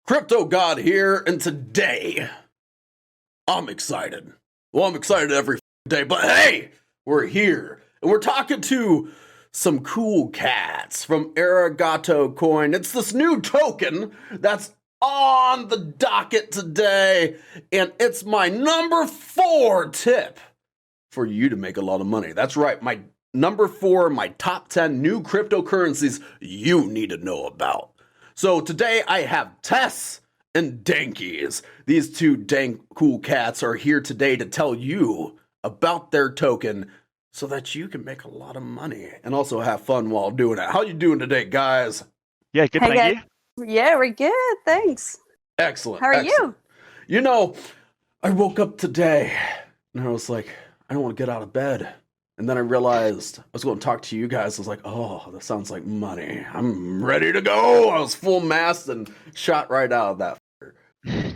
Crypto God here, and today I'm excited. Well, I'm excited every day, but hey, we're here and we're talking to some cool cats from Arigato Coin. It's this new token that's on the docket today, and it's my number 4 tip for you to make a lot of money. That's right, my number 4, my top 10 new cryptocurrencies you need to know about. So today I have Tess and Dankies. These two dank cool cats are here today to tell you about their token so that you can make a lot of money and also have fun while doing it. How you doing today, guys? Yeah, good, Hey, thank guys. Yeah, we're good. Thanks. Excellent. How are excellent. you? You know, I woke up today and I was like, I don't want to get out of bed. And then I realized I was going to talk to you guys. I was like, oh, that sounds like money. I'm ready to go. I was full mast and shot right out of that. you.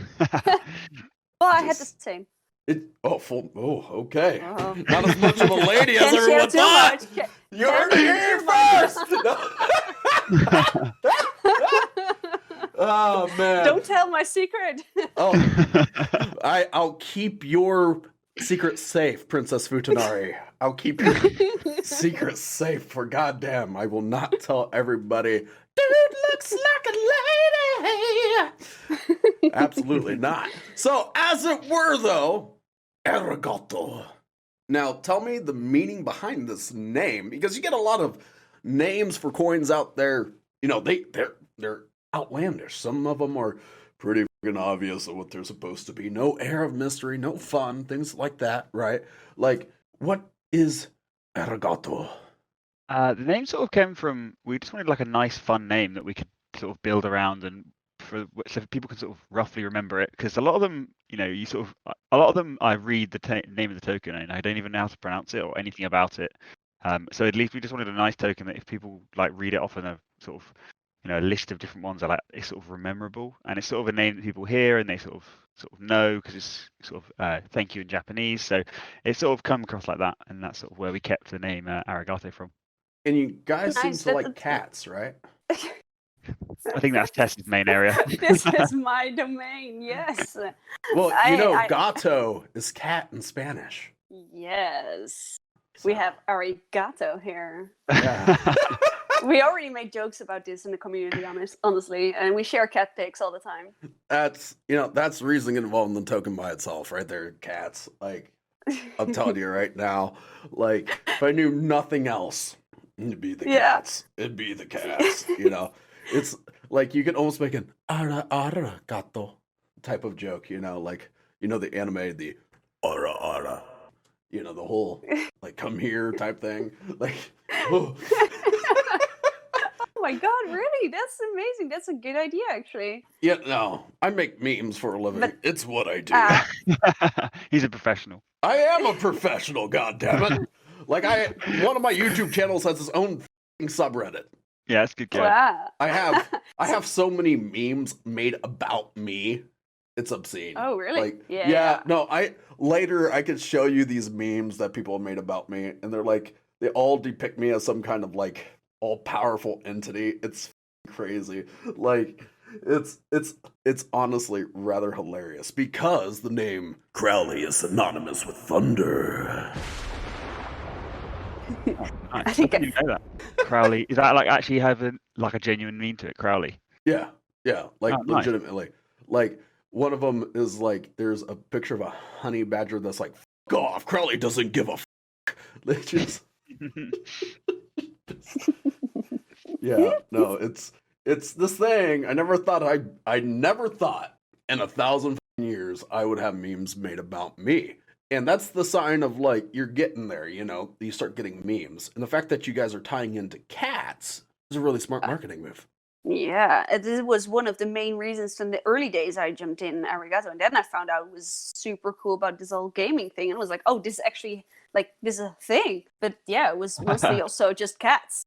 Well, I had the same. Okay. Oh. Not as much of a lady as Can't share everyone too thought. much. Can't- You heard it here first. Oh man. Don't tell my secret. Oh, I'll keep your secret safe, Princess Futanari. I'll keep your secret safe, for goddamn, I will not tell everybody. Dude looks like a lady. Absolutely not. So, as it were, though, Arigato. Now, tell me the meaning behind this name, because you get a lot of names for coins out there. You know, they're outlandish. Some of them are pretty freaking obvious of what they're supposed to be. No air of mystery, no fun, things like that, right? Like, what is Arigato? The name sort of came from, we just wanted like a nice, fun name that we could sort of build around and so people can sort of roughly remember it. Because a lot of them, a lot of them, I read the name of the token and I don't even know how to pronounce it or anything about it. So at least we just wanted a nice token that if people like read it off in a sort of, a list of different ones, are like it's sort of memorable and it's sort of a name that people hear and they sort of know because it's sort of thank you in Japanese. So it's sort of come across like that, and that's sort of where we kept the name Arigato from. And you guys seem Nice, to like that's- cats, right? I think that's Tess's main area. This is my domain. Yes. Well, I- gato is cat in Spanish. Yes. We So, have arigato here. Yeah. We already made jokes about this in the community, honestly, and we share cat pics all the time. That's that's reasoning involved in the token by itself, right there. Cats. Like, I'm telling you right now, like, if I knew nothing else, it'd be the Yeah. cats. It'd be the cats. It's like you could almost make an ara gato type of joke. Like the anime, the ara, the whole like come here type thing. Like, oh. Oh my god, really? That's amazing. That's a good idea, actually. Yeah, no, I make memes for a living. But- It's what I do. He's a professional. I am a professional, goddammit. Like one of my YouTube channels has its own f***ing subreddit. Yeah, that's good. Wow. I have so many memes made about me. It's obscene. Oh, really? Like, Yeah. no, later I could show you these memes that people have made about me, and they're like, they all depict me as some kind of like all-powerful entity. It's crazy. Like, it's honestly rather hilarious because the name Crowley is synonymous with thunder. Nice. I think didn't know that. Crowley, is that like actually have a genuine meaning to it? Crowley. Yeah, like Oh, nice. legitimately. Like, one of them is like, there's a picture of a honey badger that's like, "F off, Crowley doesn't give a f." They just, yeah, no, it's this thing. I never thought I never thought in 1,000 years I would have memes made about me. And that's the sign of like you're getting there, you start getting memes. And the fact that you guys are tying into cats is a really smart marketing move. Yeah, this was one of the main reasons from the early days I jumped in Arigato, and then I found out it was super cool about this whole gaming thing, and I was like, oh, this is actually like this is a thing. But yeah, it was mostly also just cats.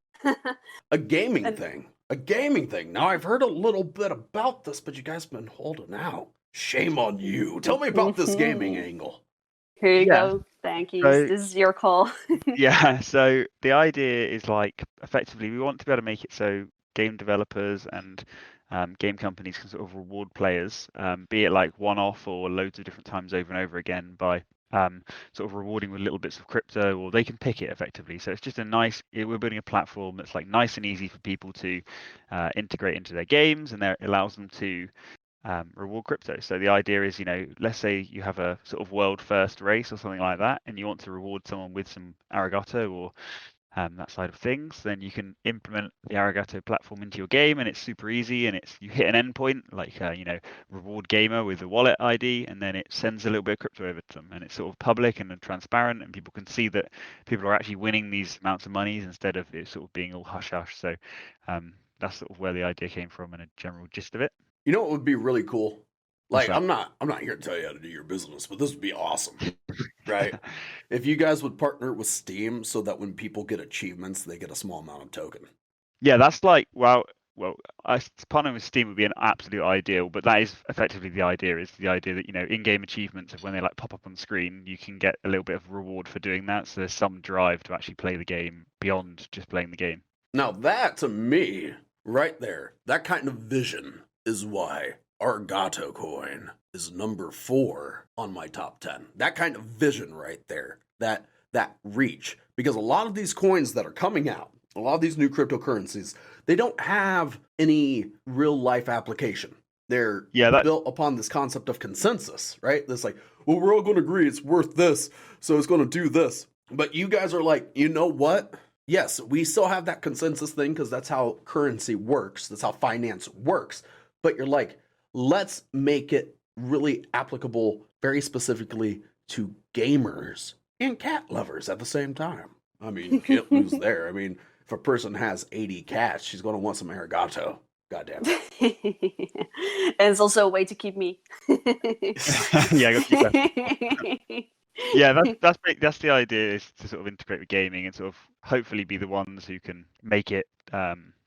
A gaming And- thing. A gaming thing. Now, I've heard a little bit about this, but you guys have been holding out. Shame on you. Tell me about this gaming angle. Here you Yeah. go. Thank you. So- This is your call. Yeah, so the idea is like effectively we want to be able to make it so game developers and game companies can sort of reward players, be it like one-off or loads of different times over and over again by sort of rewarding with little bits of crypto, or they can pick it effectively. So it's just we're building a platform that's like nice and easy for people to integrate into their games, and it allows them to reward crypto. So the idea is, let's say you have a sort of world first race or something like that, and you want to reward someone with some Arigato or that side of things, then you can implement the Arigato platform into your game, and it's super easy. And you hit an endpoint like reward gamer with a wallet ID, and then it sends a little bit of crypto over to them, and it's sort of public and transparent, and people can see that people are actually winning these amounts of monies instead of it sort of being all hush hush. So that's sort of where the idea came from and a general gist of it. You know what would be really cool? What's Like, that? I'm not here to tell you how to do your business, but this would be awesome, right? If you guys would partner with Steam so that when people get achievements, they get a small amount of token. Yeah, that's like, well, partnering with Steam would be an absolute ideal, but that is effectively the idea. Is the idea that in-game achievements of when they like pop up on screen, you can get a little bit of reward for doing that. So there's some drive to actually play the game beyond just playing the game. Now that, to me, right there, that kind of vision is why Arigato coin is number 4 on my top 10. That kind of vision right there, that reach. Because a lot of these coins that are coming out, a lot of these new cryptocurrencies, they don't have any real life application. They're built upon this concept of consensus, right? This like, well, we're all going to agree it's worth this, so it's going to do this. But you guys are like, you know what? Yes, we still have that consensus thing because that's how currency works. That's how finance works. But you're like, let's make it really applicable very specifically to gamers and cat lovers at the same time. I mean, you can't lose there. I mean, if a person has 80 cats, she's going to want some Arigato. Goddamn. And it's also a way to keep me. Yeah, I got to keep that. Yeah, that's the idea, is to sort of integrate with gaming and sort of hopefully be the ones who can make it.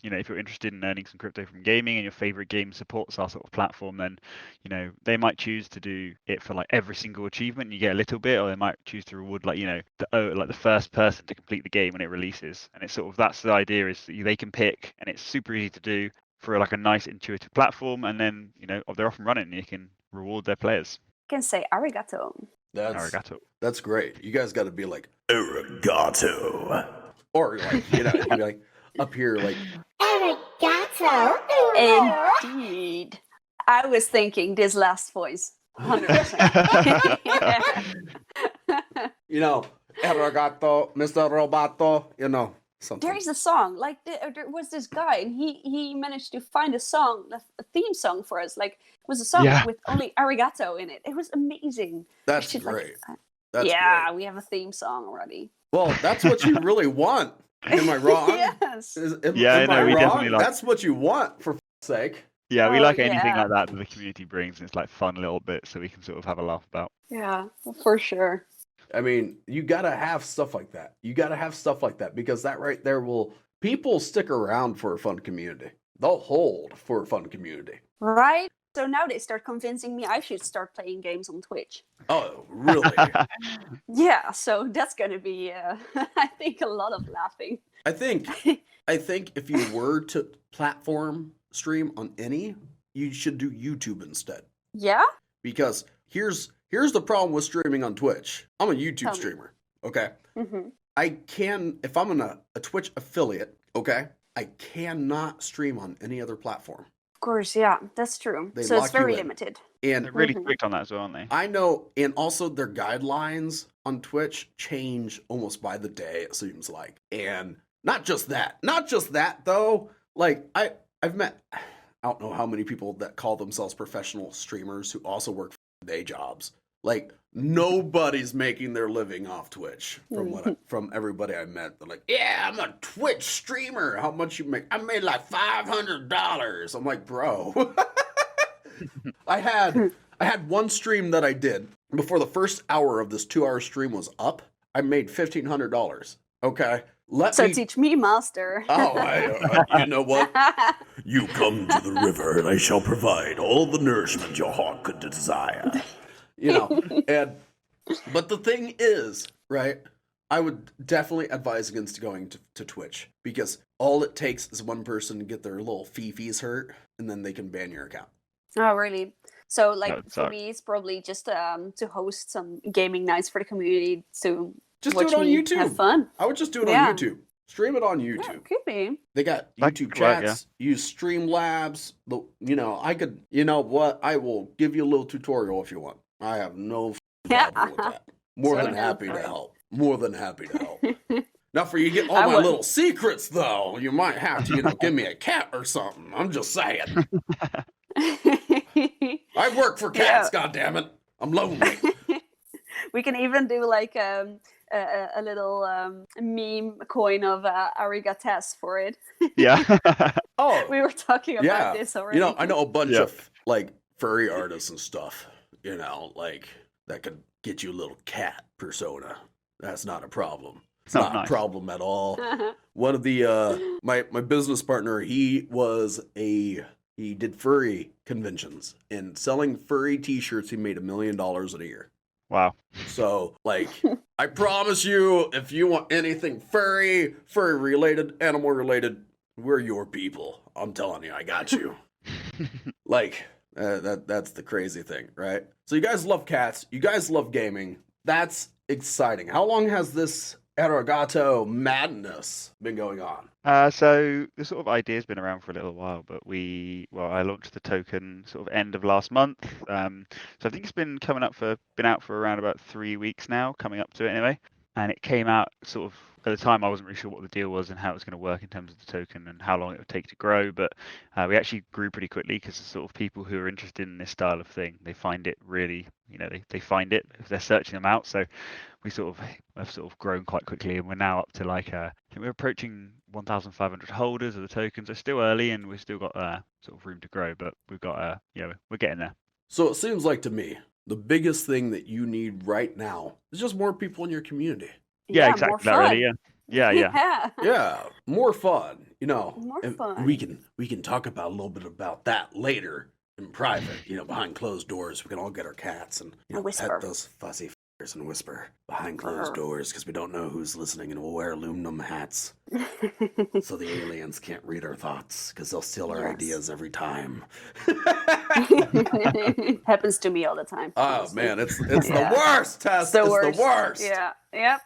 If you're interested in earning some crypto from gaming and your favorite game supports our sort of platform, then they might choose to do it for like every single achievement. You get a little bit, or they might choose to reward like the first person to complete the game when it releases. And it's sort of, that's the idea, is that they can pick, and it's super easy to do for like a nice intuitive platform. And then they're off and running, and you can reward their players. Can say arigato. Arigato. That's great. You guys got to be like Arigato, or like you'd be like up here like Arigato. Indeed. I was thinking this last voice. 100%. Arigato, Mr. Roboto. Something. There is a song, like there was this guy, and he managed to find a song, a theme song for us. Like, it was a song with only arigato in it. It was amazing. That's great. That's great. We have a theme song already. Well, that's what you really want. Am I wrong? Yes. We definitely like. That's what you want, for f***'s sake. Yeah, we like anything like that the community brings, and it's like fun little bits so we can sort of have a laugh about. Yeah, for sure. I mean, you gotta have stuff like that. Because that right there people stick around for a fun community. They'll hold for a fun community. Right? So now they start convincing me I should start playing games on Twitch. Oh, really? Yeah, so that's gonna be, I think, a lot of laughing. I think if you were to platform stream on any, you should do YouTube instead. Yeah? Because here's the problem with streaming on Twitch. I'm a YouTube streamer, okay? Mm-hmm. If I'm a Twitch affiliate, okay, I cannot stream on any other platform. Of course, yeah, that's true. So it's very limited. And they're really strict on that as well, aren't they? I know, and also their guidelines on Twitch change almost by the day, it seems like. And not just that though. Like, I've met, I don't know how many people that call themselves professional streamers who also work day jobs. Like, nobody's making their living off Twitch from everybody I met. They're like, yeah, I'm a Twitch streamer. How much you make? I made like $500. I'm like, bro. I had one stream that I did before the first hour of this 2-hour stream was up. I made $1,500. Okay. Teach me, master. Oh, you know what? You come to the river, and I shall provide all the nourishment your heart could desire. But the thing is, right? I would definitely advise against going to Twitch, because all it takes is one person to get their little fifis hurt, and then they can ban your account. Oh, really? So, like, would for suck. me, it's probably just to host some gaming nights for the community to Just do watch it on me YouTube. have fun. I would just do it Yeah. on YouTube. Stream it on Yeah, YouTube. could be. They got That YouTube could work, chats. Use Streamlabs. You know, I could. You know what? I will give you a little tutorial if you want. I have no Yeah. problem with that. More So than happy to down for it. help. More than happy to help. Now, for you get all I my would- little secrets, though, you might have to, give me a cat or something. I'm just saying. I work for cats, goddammit. I'm lonely. We can even do like a little meme coin of arigatas for it. Yeah. Oh, We were talking about yeah. this already. I know a bunch Yeah. of like furry artists and stuff. Like that could get you a little cat persona. That's not a problem. It's Oh, not nice. a problem at all. One of the my business partner, he did furry conventions, and selling furry t-shirts, he made $1 million a year. Wow. So, like, I promise you, if you want anything furry related, animal related, we're your people. I'm telling you, I got you. Like, that's the crazy thing, right? So you guys love cats. You guys love gaming. That's exciting. How long has this Arigato madness been going on? So the sort of idea's been around for a little while, but I launched the token sort of end of last month. So I think it's been out for around about 3 weeks now, coming up to it anyway. And it came out sort of at the time I wasn't really sure what the deal was and how it was going to work in terms of the token and how long it would take to grow. But we actually grew pretty quickly because the sort of people who are interested in this style of thing, they find it really, they find it if they're searching them out. So we have sort of grown quite quickly, and we're now up to like I think we're approaching 1,500 holders of the tokens. It's still early, and we've still got sort of room to grow, but we've got we're getting there. So it seems like to me, the biggest thing that you need right now is just more people in your community. Yeah, more exactly. That fun. really, yeah. Yeah, more fun. More and fun. We can talk about a little bit about that later in private. Behind closed doors, we can all get our cats and whisper. pet those fuzzy f***ers and whisper behind closed doors because we don't know who's listening, and we'll wear aluminum hats so the aliens can't read our thoughts because they'll steal our Yes. ideas every time. Happens to me all the time. Oh honestly. man, it's Yeah. the worst, Tess. It's The worst. Yeah. Yep.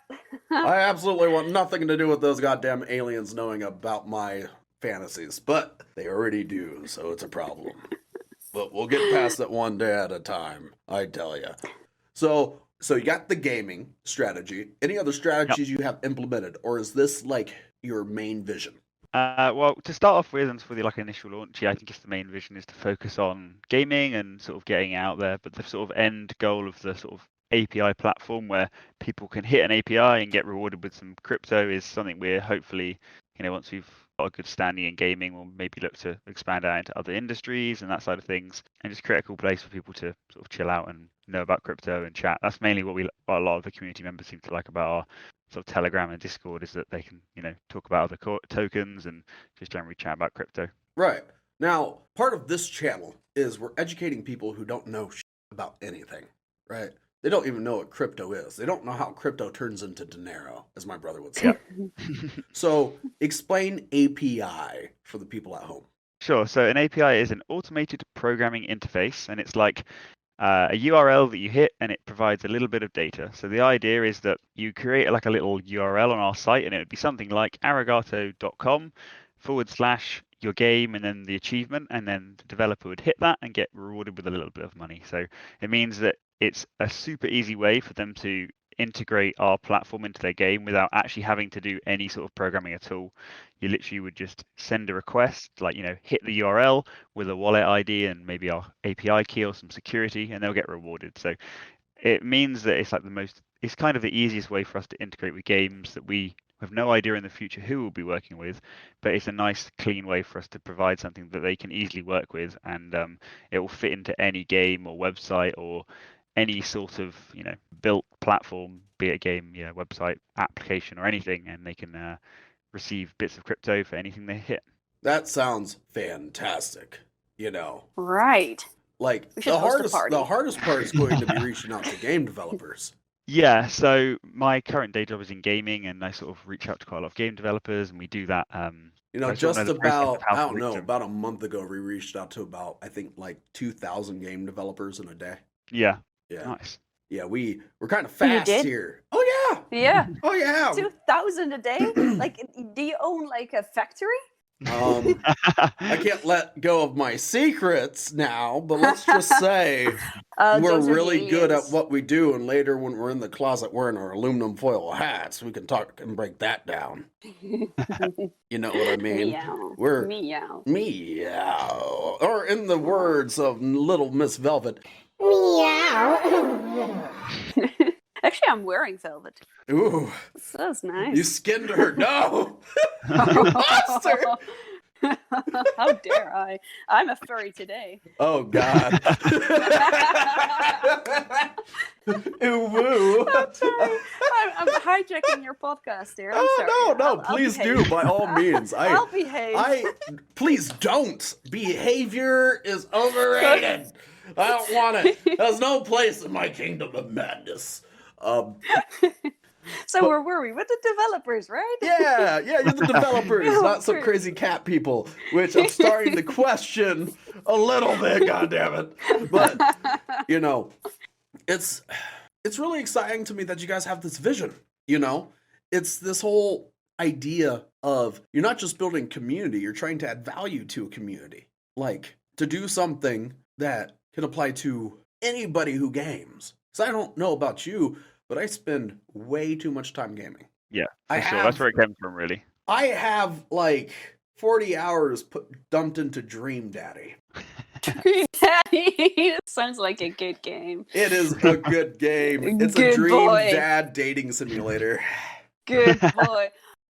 I absolutely want nothing to do with those goddamn aliens knowing about my fantasies, but they already do, so it's a problem. But we'll get past it one day at a time, I tell you. So you got the gaming strategy. Any other strategies you have implemented, or is this like your main vision? Well, to start off with, and for the initial launch, I think it's the main vision is to focus on gaming and sort of getting out there. But the sort of end goal of the sort of API platform where people can hit an API and get rewarded with some crypto is something we're hopefully, once we've got a good standing in gaming, we'll maybe look to expand out into other industries and that side of things, and just create a cool place for people to sort of chill out and know about crypto and chat. That's mainly what a lot of the community members seem to like about our sort of Telegram and Discord, is that they can, talk about other tokens and just generally chat about crypto. Right. Now, part of this channel is we're educating people who don't know about anything, right? They don't even know what crypto is. They don't know how crypto turns into dinero, as my brother would say. So explain API for the people at home. Sure. So an API is an automated programming interface, and it's like a URL that you hit, and it provides a little bit of data. So the idea is that you create like a little URL on our site, and it would be something like arigato.com/your game, and then the achievement, and then the developer would hit that and get rewarded with a little bit of money. So it means that it's a super easy way for them to integrate our platform into their game without actually having to do any sort of programming at all. You literally would just send a request, hit the URL with a wallet ID and maybe our API key or some security, and they'll get rewarded. So it means that it's it's kind of the easiest way for us to integrate with games that we have no idea in the future who we'll be working with, but it's a nice, clean way for us to provide something that they can easily work with, and it will fit into any game or website or any sort of built platform, be it a game, website, application, or anything, and they can receive bits of crypto for anything they hit. That sounds fantastic. Right. Like We should the host a party. hardest part is going to be reaching out to game developers. Yeah, so my current day job is in gaming, and I sort of reach out to quite a lot of game developers, and we do that. You know, I sort of know just the process of about, how I to don't reach know, them. about a month ago, we reached out to about, I think, like 2,000 game developers in a day. Yeah, Yeah. nice. Yeah, we're kind of You fast did? here. Oh, yeah. Yeah, Oh, yeah. 2,000 a day. Like, do you own like a factory? I can't let go of my secrets now, but let's just say we're Those are really good at aliens. what we do, and later when we're in the closet wearing our aluminum foil hats, we can talk and break that down. You know what I mean? Meow. We're Meow. meow. Or in the words of Little Miss Velvet, Meow. Actually, I'm wearing velvet. ooh, So that's nice. you skinned her. No! You monster! How dare I? I'm a furry today. Oh, God. Ooh, woo. I'm sorry. I'm hijacking your podcast here. I'm sorry. Oh, no, I'll please behave. do, by all means. I'll behave. Please don't. Behavior is overrated. I don't want it. There's no place in my kingdom of madness. So where were we? With the developers, right? Yeah, you're the developers, not some crazy cat people, which I'm starting to question a little bit, goddammit. But, you know, it's really exciting to me that you guys have this vision, you know? It's this whole idea of you're not just building community, you're trying to add value to a community. Like, to do something that can apply to anybody who games. So I don't know about you, but I spend way too much time gaming. Yeah, I for sure. have- That's where it came from, really. I have like 40 hours dumped into Dream Daddy. Dream Daddy. It sounds like a good game. It is a good game. It's a Good Dream boy. Dad dating simulator. Good boy.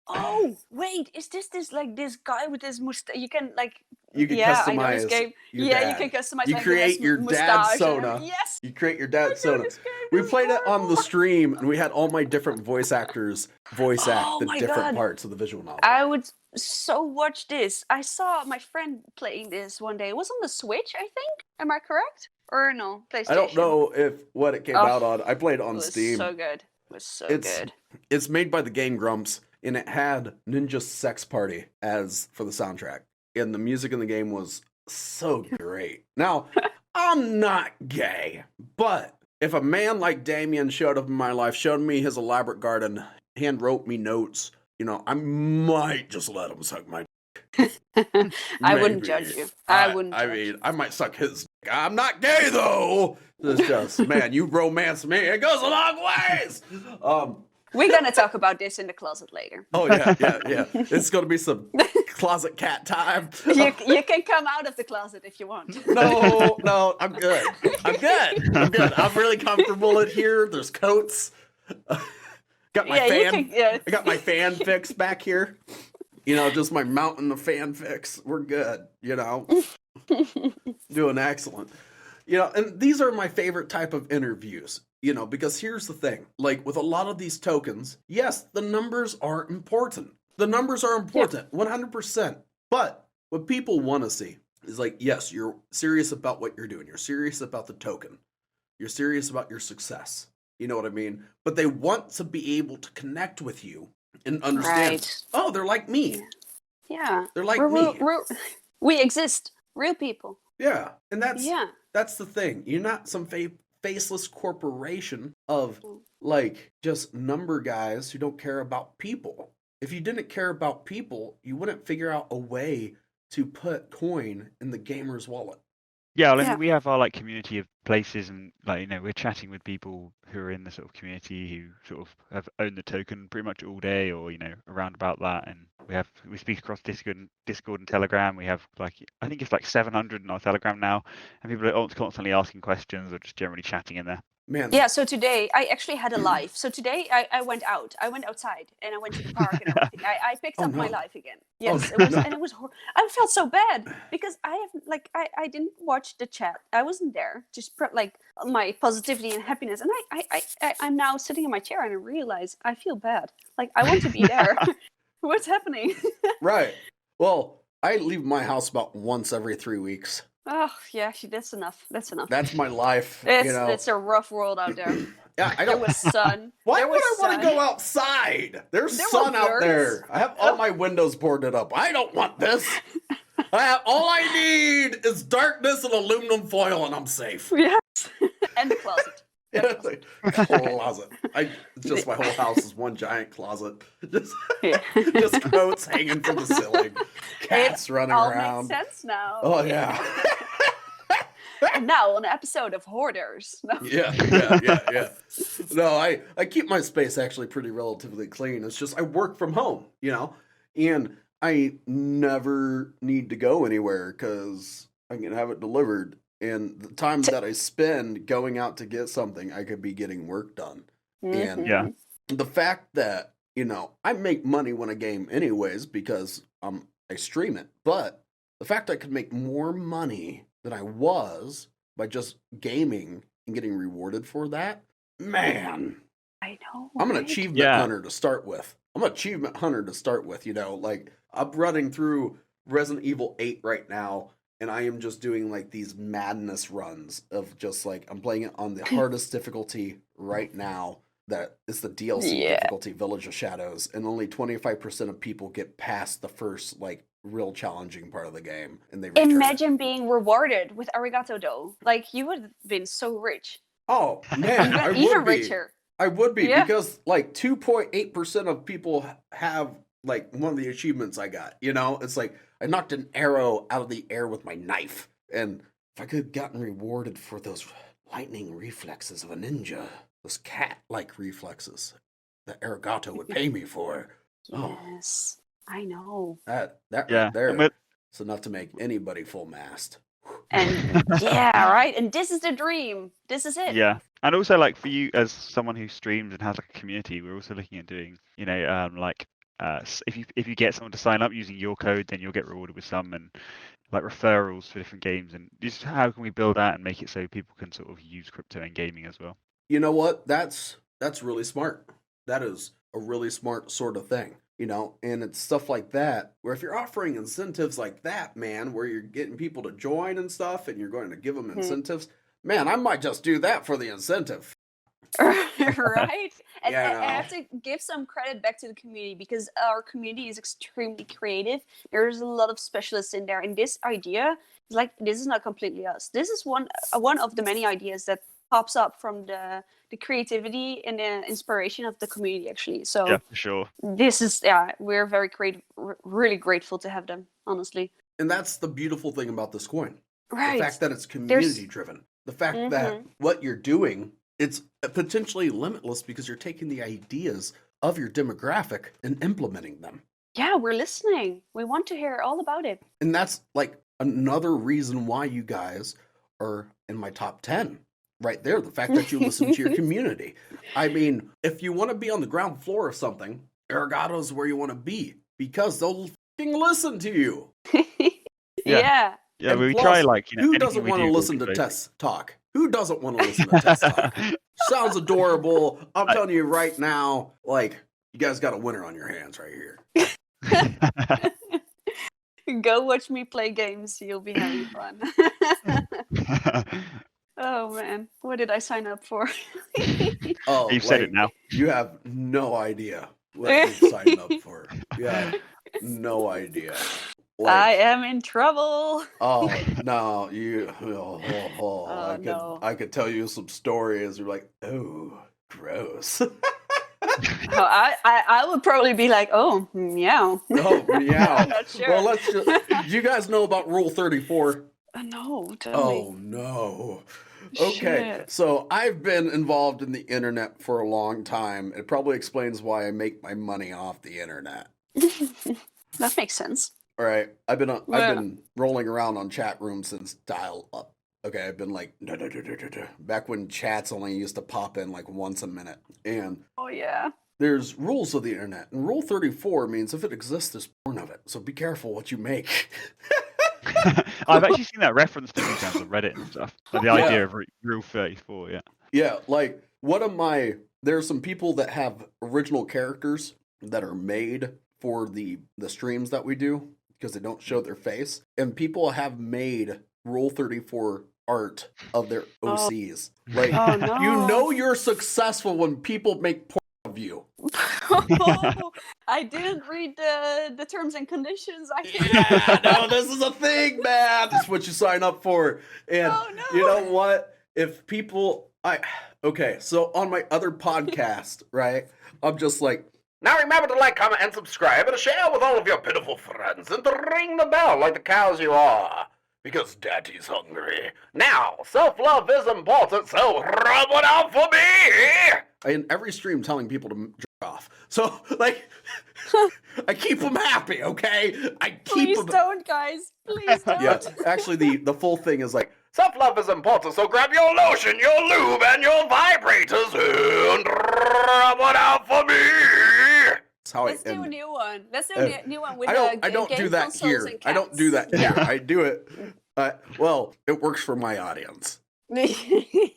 Oh wait, is this like this guy with his mustache? You can like. You can Yeah, I know this customize game. your Yeah, dad. you can customize. You like, create his your dad's mustache and Sona. everything. Yes. You create your I dad's know Sona. this game. We It's played it on the horrible. stream, and we had all my different voice actors voice act Oh the my different God. parts of the visual novel. I would so watch this. I saw my friend playing this one day. It was on the Switch, I think. Am I correct? Or no, PlayStation. I don't know what it came Oh, out on. I played it It on was Steam. so good. It was so It's- good. It's made by the Game Grumps, and it had Ninja Sex Party as for the soundtrack. And the music in the game was so great. Now, I'm not gay, but if a man like Damien showed up in my life, showed me his elaborate garden, hand wrote me notes, you know, I might just let him suck my I wouldn't Maybe. judge you. I wouldn't. I judge. mean, I might suck his dick. I'm not gay though. It's just, man, you romance me. It goes a long ways. We're gonna talk about this in the closet later. Oh yeah. It's gonna be some closet cat time. You can come out of the closet if you want. No, I'm good. I'm really comfortable in here. There's coats. Got my Yeah, you fan. can. Yeah. I got my fan fix back here. You know, just my mountain of fan fix. We're good. You know, doing excellent. You know, and these are my favorite type of interviews. You know, because here's the thing: like with a lot of these tokens, yes, the numbers are important. The numbers are important, 100%. But what people want to see is like, yes, you're serious about what you're doing. You're serious about the token. You're serious about your success. You know what I mean? But they want to be able to connect with you and understand. Right. Oh, they're like me. Yeah. They're like We're- me. we exist. Real people. Yeah, and Yeah. that's the thing. You're not some faceless corporation of like just number guys who don't care about people. If you didn't care about people, you wouldn't figure out a way to put coin in the gamer's wallet. Yeah, well, I Yeah. mean, we have our like community of places, and like we're chatting with people who are in the sort of community who sort of have owned the token pretty much all day, or around about that. And we speak across Discord and Telegram. We have like I think it's like 700 in our Telegram now, and people are constantly asking questions or just generally chatting in there. Man, Yeah, so today I actually had a life. So today I went out. I went outside and I went to the park and everything. I picked Oh, up my no. life again. Yes, no. it was I felt so bad because I didn't watch the chat. I wasn't there. Just like my positivity and happiness. And I'm now sitting in my chair and I realize I feel bad. Like I want to be there. What's happening? right. Well, I leave my house about once every 3 weeks. Oh yeah, that's enough. That's enough. That's my life. It's a rough world out there. Yeah, I There don't. was sun. Why there would was I want to sun. go outside? There's There were sun out birds. there. I have all my windows boarded up. I don't want this. All I need is darkness and aluminum foil, and I'm safe. Yes. And the closet. It's like closet. Just my whole house is one giant closet. Just, Yeah. just coats hanging from the ceiling. Cats running All around. makes sense now. Oh yeah. And now on an episode of Hoarders. No. Yeah. No, I keep my space actually pretty relatively clean. It's just I work from home, and I never need to go anywhere because I can have it delivered. And the time that I spend going out to get something, I could be getting work done. And Yeah. the fact that, I make money when I game anyways because I stream it. But the fact I could make more money than I was by just gaming and getting rewarded for that, man, I know. I'm an right? achievement Yeah. hunter to start with. Like I'm running through Resident Evil 8 right now, and I am just doing like these madness runs of just like I'm playing it on the hardest difficulty right now. That is the DLC Yeah. difficulty, Village of Shadows, and only 25% of people get past the first like real challenging part of the game, and they return it. Imagine being rewarded with arigato dough. Like you would have been so rich. Oh man, I Even would be. richer. I would be Yeah. because like 2.8% of people have like one of the achievements I got. It's like I knocked an arrow out of the air with my knife, and if I could have gotten rewarded for those lightning reflexes of a ninja, those cat-like reflexes, that arigato would pay me for. Oh. Yes. I know. That Yeah. right there, And with- it's enough to make anybody full mast. And yeah, right. And this is the dream. This is it. Yeah, and also like for you as someone who streams and has like a community, we're also looking at doing, if you get someone to sign up using your code, then you'll get rewarded with some and like referrals for different games. And just how can we build that and make it so people can sort of use crypto in gaming as well? You know what? That's really smart. That is a really smart sort of thing, and it's stuff like that where if you're offering incentives like that, man, where you're getting people to join and stuff and you're going to give them incentives, man, I might just do that for the incentive. Right? And Yeah, I have to give some credit back to the community because our community is extremely creative. There's a lot of specialists in there, and this idea is like this is not completely us. This is one of the many ideas that pops up from the creativity and the inspiration of the community actually. So Yeah, for sure. this is we're very really grateful to have them, honestly. And that's the beautiful thing about this coin. Right. The fact that it's community driven. The fact that what you're doing, it's potentially limitless because you're taking the ideas of your demographic and implementing them. Yeah, we're listening. We want to hear all about it. And that's like another reason why you guys are in my top 10. Right there, the fact that you listen to your community. I mean, if you want to be on the ground floor of something, Arigato is where you want to be because they'll f***ing listen to you. Yeah. Yeah, And we plus, try like who anything doesn't we want to do, we'll listen to be Tess talk? Who doesn't want to listen to Tess talk? Sounds adorable. I'm telling you right now, like, you guys got a winner on your hands right here. Go watch me play games. You'll be having fun. Oh man, what did I sign up for? Oh, You've said like, it now. You have no idea what you signed up for. You have no idea. I am in trouble. Oh no, No. I could tell you some stories. You're like, oh, gross. Oh, I would probably be like, oh, meow. Oh, yeah. I'm not sure. Well, let's just. Do you guys know about Rule 34? No, tell me. Oh no. Okay, Shit. so I've been involved in the internet for a long time. It probably explains why I make my money off the internet. That makes sense. All right, I've Yeah. been rolling around on chat rooms since dial up. Okay, I've been like back when chats only used to pop in like once a minute. And Oh yeah. there's rules of the internet, and Rule 34 means if it exists, there's porn of it. So be careful what you make. I've actually seen that reference to few times on Reddit and stuff. Like the idea of Rule 34, yeah. Yeah, like there are some people that have original characters that are made for the streams that we do because they don't show their face, and people have made Rule 34 art of their Oh. OCs. Like, Oh no. you know you're successful when people make porn of you. I didn't read the terms and conditions. I think. Yeah, no, this is a thing, man. This is what you sign up for. And Oh, no. you know what? If people, okay, so on my other podcast, right, I'm just like, now remember to like, comment, and subscribe, and share with all of your pitiful friends, and to ring the bell like the cows you are, because Daddy's hungry. Now, self-love is important, so rub one out for me! In every stream telling people to jerk off. So, like, I keep them happy, okay? I keep Please them... don't, guys. Please don't. Yeah, actually, the full thing is like, self-love is important, so grab your lotion, your lube, and your vibrators, and rub one out for me! That's how Let's I do a end. new one. Let's do a new one with I don't game do that consoles here. and I don't cats. do that here. Yeah. I do it. Well, it works for my audience.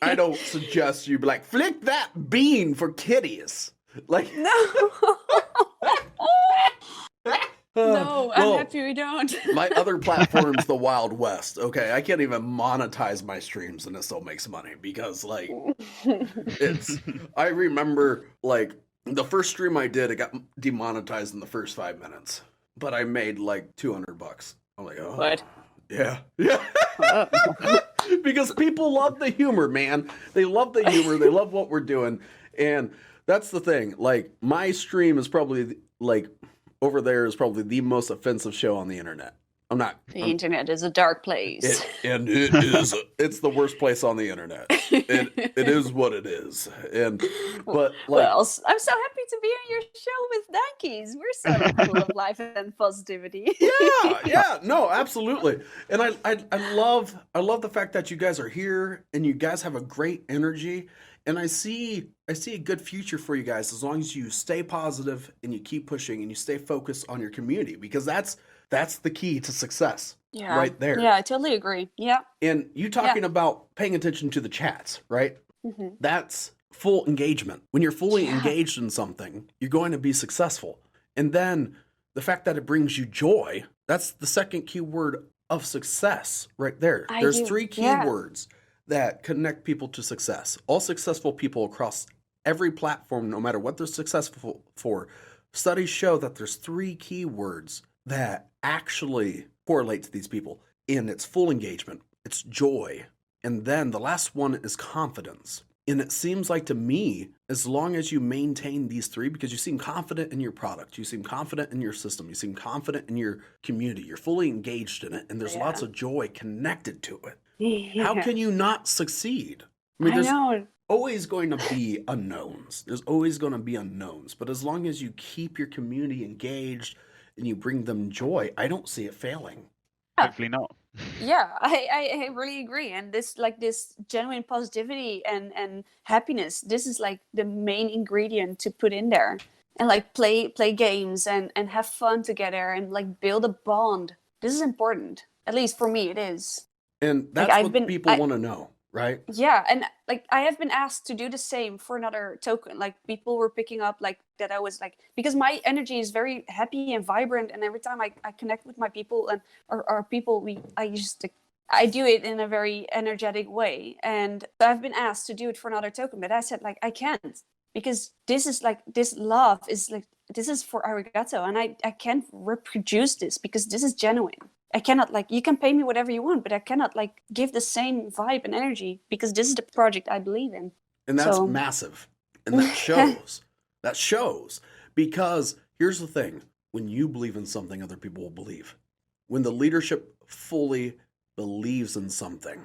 I don't suggest you be like, flick that bean for kitties. Like, No. No, I'm well, happy we don't. my other platform's the Wild West. Okay, I can't even monetize my streams and it still makes money because, like, it's. I remember, like, the first stream I did, it got demonetized in the first 5 minutes, but I made like $200. I'm like, oh, What? yeah, yeah. Because people love the humor, man. They love the humor. They love what we're doing, and that's the thing. Like, my stream is probably like. Over there is probably the most offensive show on the internet. The internet is a dark place. It's the worst place on the internet. It is what it is. But like, Well, I'm so happy to be on your show with donkeys. We're so full of life and positivity. yeah, no, absolutely. And I love the fact that you guys are here and you guys have a great energy. And I see a good future for you guys as long as you stay positive and you keep pushing and you stay focused on your community, because that's the key to success. Yeah. Right there. Yeah, I totally agree. Yeah. And you talking about paying attention to the chats, right? Mm-hmm. That's full engagement. When you're fully Yeah. engaged in something, you're going to be successful. And then the fact that it brings you joy, that's the second key word of success right there. There's 3 keywords that connect people to success. All successful people across every platform, no matter what they're successful for, studies show that there's 3 keywords that actually correlate to these people. And it's full engagement, it's joy, and then the last one is confidence. And it seems like to me, as long as you maintain these 3, because you seem confident in your product, you seem confident in your system, you seem confident in your community, you're fully engaged in it, and there's lots of joy connected to it. How can you not succeed? I mean, I there's know. always going to be unknowns. There's always going to be unknowns. But as long as you keep your community engaged and you bring them joy, I don't see it failing. Hopefully not. Yeah, I really agree. And this genuine positivity and happiness, this is like the main ingredient to put in there. And like play games and have fun together and like build a bond. This is important. At least for me it is. And that's I've what been- people want to know, right? Yeah, and like I have been asked to do the same for another token. Like people were picking up like that I was like, because my energy is very happy and vibrant, and every time I connect with my people and our people, I do it in a very energetic way. And I've been asked to do it for another token, but I said like I can't, because this is like this love is like this is for Arigato, and I can't reproduce this because this is genuine. I cannot like, you can pay me whatever you want, but I cannot like give the same vibe and energy because this is the project I believe in. And that's So- massive. And that shows. That shows. Because here's the thing. When you believe in something, other people will believe. When the leadership fully believes in something,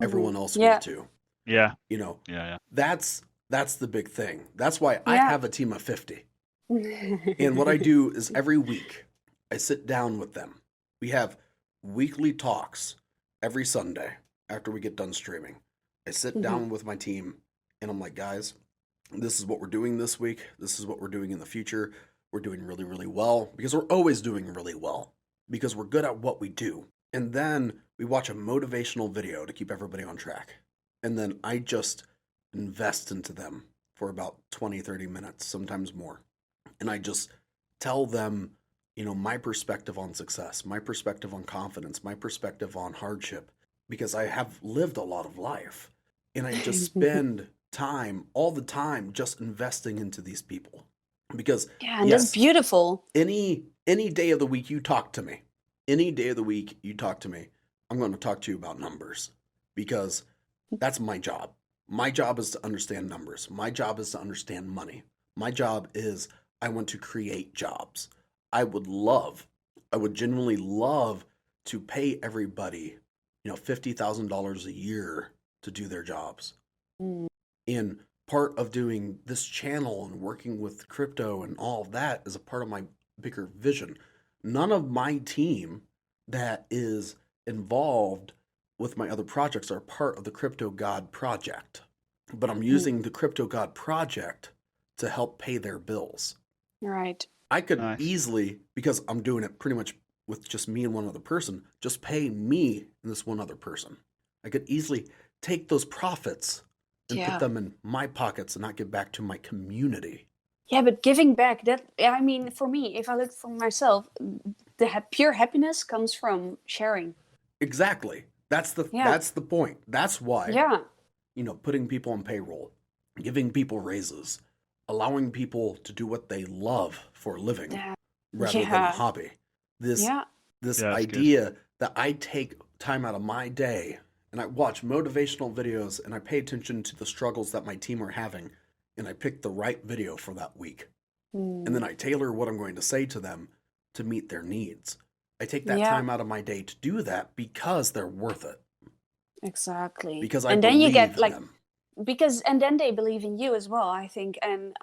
everyone else Yeah. will too. Yeah, You know, yeah. that's the big thing. That's why I Yeah. have a team of 50. And what I do is every week I sit down with them. We have weekly talks every Sunday after we get done streaming. I sit down with my team and I'm like, guys, this is what we're doing this week. This is what we're doing in the future. We're doing really, really well, because we're always doing really well because we're good at what we do. And then we watch a motivational video to keep everybody on track. And then I just invest into them for about 20, 30 minutes, sometimes more. And I just tell them, you know, my perspective on success, my perspective on confidence, my perspective on hardship, because I have lived a lot of life. And I just spend time all the time just investing into these people. Because Yeah, and that's yes, beautiful. any day of the week you talk to me, any day of the week you talk to me, I'm going to talk to you about numbers because that's my job. My job is to understand numbers. My job is to understand money. My job is I want to create jobs. I would genuinely love to pay everybody, $50,000 a year to do their jobs. Mm. And part of doing this channel and working with crypto and all of that is a part of my bigger vision. None of my team that is involved with my other projects are part of the Crypto God Project. But I'm using the Crypto God Project to help pay their bills. Right. I could Nice. easily, because I'm doing it pretty much with just me and one other person, just pay me and this one other person. I could easily take those profits and Yeah. put them in my pockets and not give back to my community. Yeah, but giving back, I mean, for me, if I look for myself, the pure happiness comes from sharing. Exactly. That's the Yeah. point. That's why, Yeah. putting people on payroll, giving people raises, allowing people to do what they love for a living That, rather than a yeah. hobby. This Yeah. this Yeah, that's good. idea that I take time out of my day and I watch motivational videos and I pay attention to the struggles that my team are having and I pick the right video for that week. And then I tailor what I'm going to say to them to meet their needs. I take that Yeah. time out of my day to do that because they're worth it. Exactly. Because I and then believe you get in like them. and then they believe in you as well, I think, and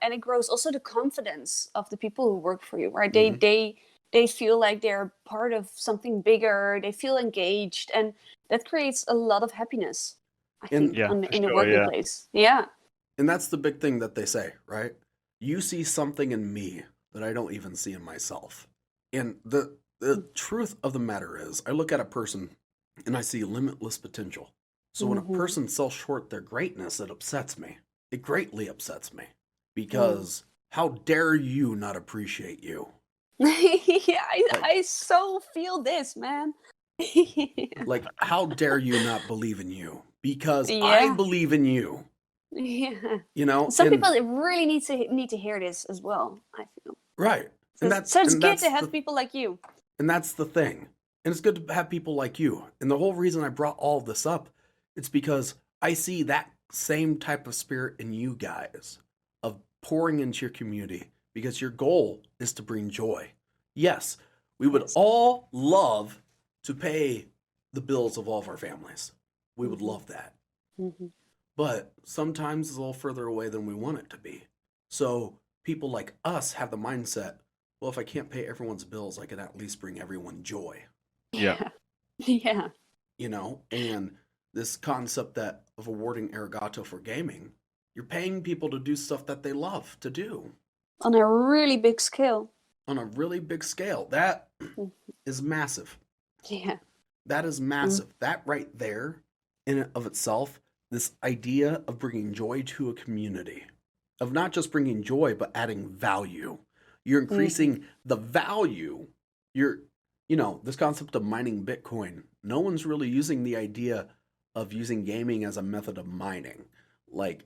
it grows also the confidence of the people who work for you, right? Mhm. They feel like they're part of something bigger. They feel engaged, and that creates a lot of happiness, I And- think, Yeah, for in the sure, working yeah. place. Yeah. And that's the big thing that they say, right? You see something in me that I don't even see in myself. And the truth of the matter is, I look at a person and I see limitless potential. So when a Mhm. person sells short their greatness, it upsets me. It greatly upsets me. Because how dare you not appreciate you? Yeah, Like- I so feel this, man. Like, how dare you not believe in you? Because I Yeah. believe in you. Yeah. Some Some people really need to hear this as well, I feel. right. So, And so it's and good that's to have the- people like you. And that's the thing. And it's good to have people like you. And the whole reason I brought all this up, it's because I see that same type of spirit in you guys of pouring into your community because your goal is to bring joy. Yes, we would Yes. all love to pay the bills of all of our families. We would Mhm. love that. Mhm. But sometimes it's a little further away than we want it to be. So people like us have the mindset, well, if I can't pay everyone's bills, I can at least bring everyone joy. Yeah. Yeah. And this concept that of awarding Arigato for gaming, you're paying people to do stuff that they love to do On a really big scale. on a really big scale. That Mhm. is massive. Yeah. That is massive. That right there, in and of itself, this idea of bringing joy to a community, of not just bringing joy, but adding value. You're increasing the value. This concept of mining Bitcoin, no one's really using the idea of using gaming as a method of mining. Like,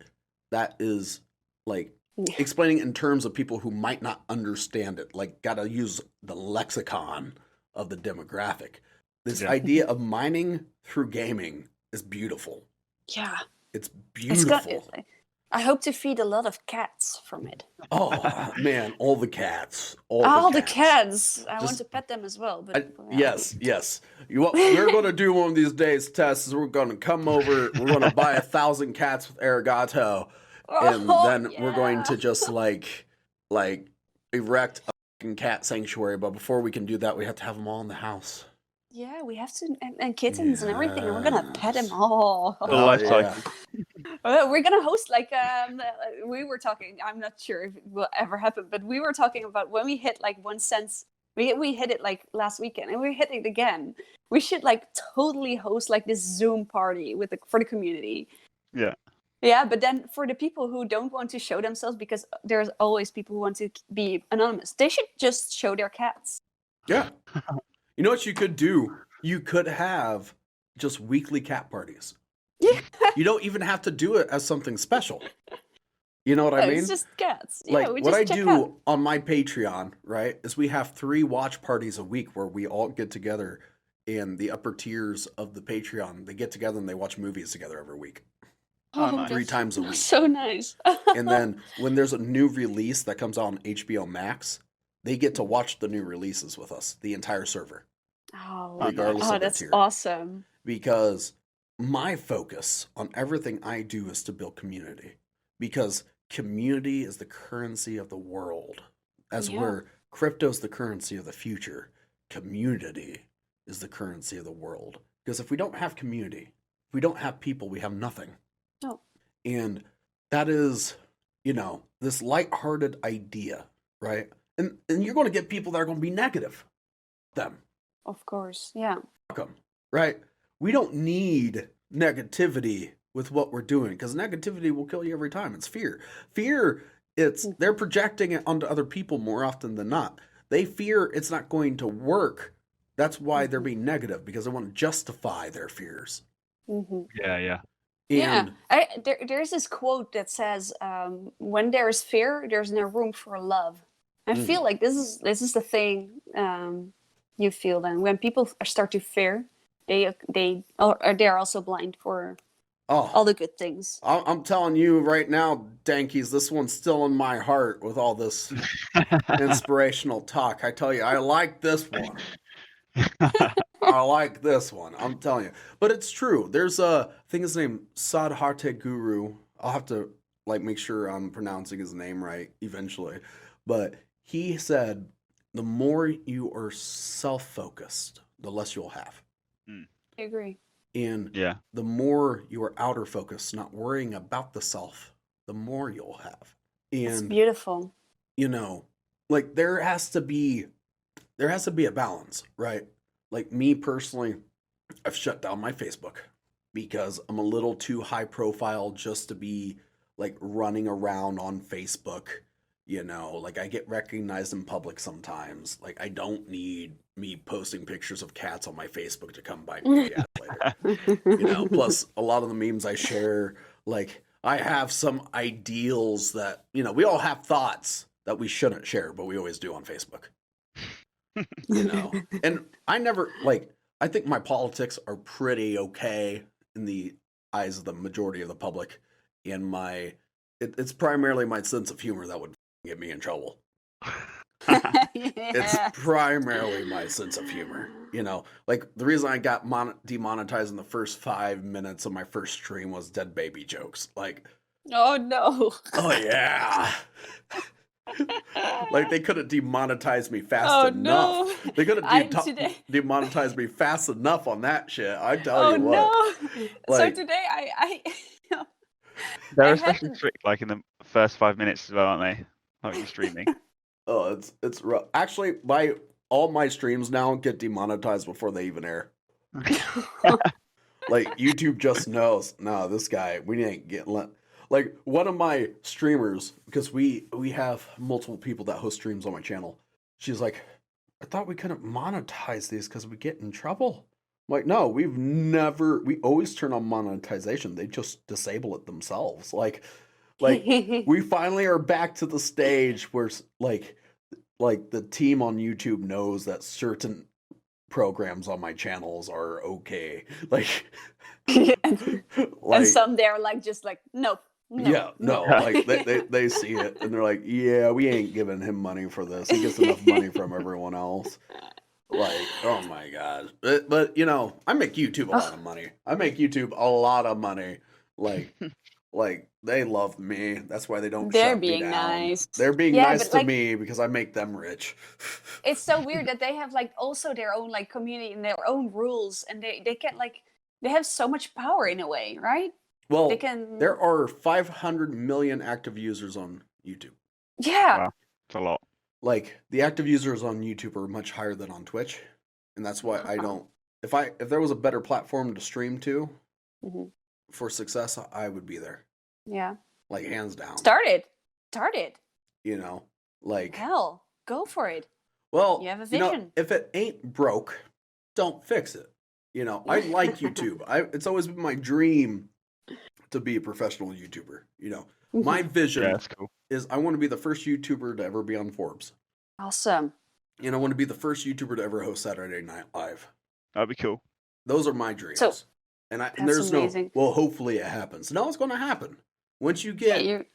that is like Yeah. explaining in terms of people who might not understand it. Like, gotta use the lexicon of the demographic. This Yeah. idea of mining through gaming is beautiful. Yeah. It's It's got, beautiful. I hope to feed a lot of cats from it. Oh man, all the cats, All the cats. I want Just- to pet them as well. But Yes. We're going to do one of these days tests. We're going to come over. We're going to buy 1,000 cats with Arigato, and Oh, then we're going yeah. to just like erect a fucking cat sanctuary. But before we can do that, we have to have them all in the house. Yeah, we have to, and kittens and everything. And we're gonna pet them Yes. all. The life yeah. cycle. We're gonna host we were talking. I'm not sure if it will ever happen, but we were talking about when we hit like 1 cent. We hit it like last weekend, and we hit it again. We should like totally host like this Zoom party for the community. Yeah. Yeah, but then for the people who don't want to show themselves, because there's always people who want to be anonymous, they should just show their cats. Yeah. You know what you could do? You could have just weekly cat parties. Yeah. You don't even have to do it as something special. You know what No, I mean? it's just cats. Like Yeah, we what just I check do out. on my Patreon, right, is we have 3 watch parties a week where we all get together in the upper tiers of the Patreon. They get together and they watch movies together every week. Oh, nice. 3 times a week. So nice. And then when there's a new release that comes out on HBO Max, they get to watch the new releases with us, the entire server, Oh, regardless oh, of their that's tier. awesome. Because my focus on everything I do is to build community. Because community is the currency of the world. As Yeah. where crypto's the currency of the future, community is the currency of the world. Because if we don't have community, if we don't have people, we have nothing. No. And that is, this lighthearted idea, right? And you're going to get people that are going to be negative. Them. Of course. Yeah. Fuck 'em, right? We don't need negativity with what we're doing because negativity will kill you every time. It's fear. Fear, they're projecting it onto other people more often than not. They fear it's not going to work. That's why they're being negative because they want to justify their fears. Mm-hmm. Yeah. And There's this quote that says, "When there is fear, there's no room for love." I feel like this is the thing you feel then when people start to fear, they're also blind for all the good things. I'm telling you right now, Dankies, this one's still in my heart with all this inspirational talk. I tell you, I like this one. I like this one. I'm telling you. But it's true. There's I think his name Sadharte Guru. I'll have to make sure I'm pronouncing his name right eventually. But he said the more you are self-focused, the less you'll have. I agree. And the more you are outer focused, not worrying about the self, the more you'll have. It's And beautiful. there has to be a balance, right? Like me personally, I've shut down my Facebook because I'm a little too high profile just to be running around on Facebook. I get recognized in public sometimes. I don't need me posting pictures of cats on my Facebook to come bite me later. Plus a lot of the memes I share, I have some ideals that, we all have thoughts that we shouldn't share, but we always do on Facebook. And I never I think my politics are pretty okay in the eyes of the majority of the public, and it's primarily my sense of humor that would get me in trouble. It's primarily my sense of humor. The reason I got demonetized in the first 5 minutes of my first stream was dead baby jokes. Oh no. Oh yeah. They could have demonetized me fast enough. No. They could have demonetized me fast enough on that shit. I tell you what. No. So today I They're I especially had- strict, in the first 5 minutes as well, aren't they? Like you're streaming. Oh, it's rough. Actually, all my streams now get demonetized before they even air. YouTube just knows. No, this guy, we ain't getting one of my streamers, because we have multiple people that host streams on my channel. She's like, I thought we couldn't monetize these because we get in trouble. I'm like, no, we always turn on monetization. They just disable it themselves. We finally are back to the stage where the team on YouTube knows that certain programs on my channels are okay. and some they're nope. No. They see it and they're like, yeah, we ain't giving him money for this. He gets enough money from everyone else. Oh my god. But I make YouTube a lot of money. I make YouTube a lot of money. They love me. That's why they don't They're shut me being down. nice. They're being Yeah, nice but, to me because I make them rich. It's so weird that they have also their own community and their own rules, and they can they have so much power in a way, right? Well, They can. there are 500 million active users on YouTube. Yeah. Wow. It's a lot. The active users on YouTube are much higher than on Twitch, and that's why I don't. If there was a better platform to stream to Mhm. for success, I would be there. Yeah. Hands down. Start it. Hell, go for it. Well, You have a vision. if it ain't broke, don't fix it. You know, I like YouTube. It's always been my dream to be a professional YouTuber. You know, my vision Yeah, that's cool. is I want to be the first YouTuber to ever be on Forbes. Awesome. And I want to be the first YouTuber to ever host Saturday Night Live. That'd be cool. Those are my dreams. So, and that's there's amazing. no, well, hopefully it happens. No, it's going to happen. Once you Yeah, get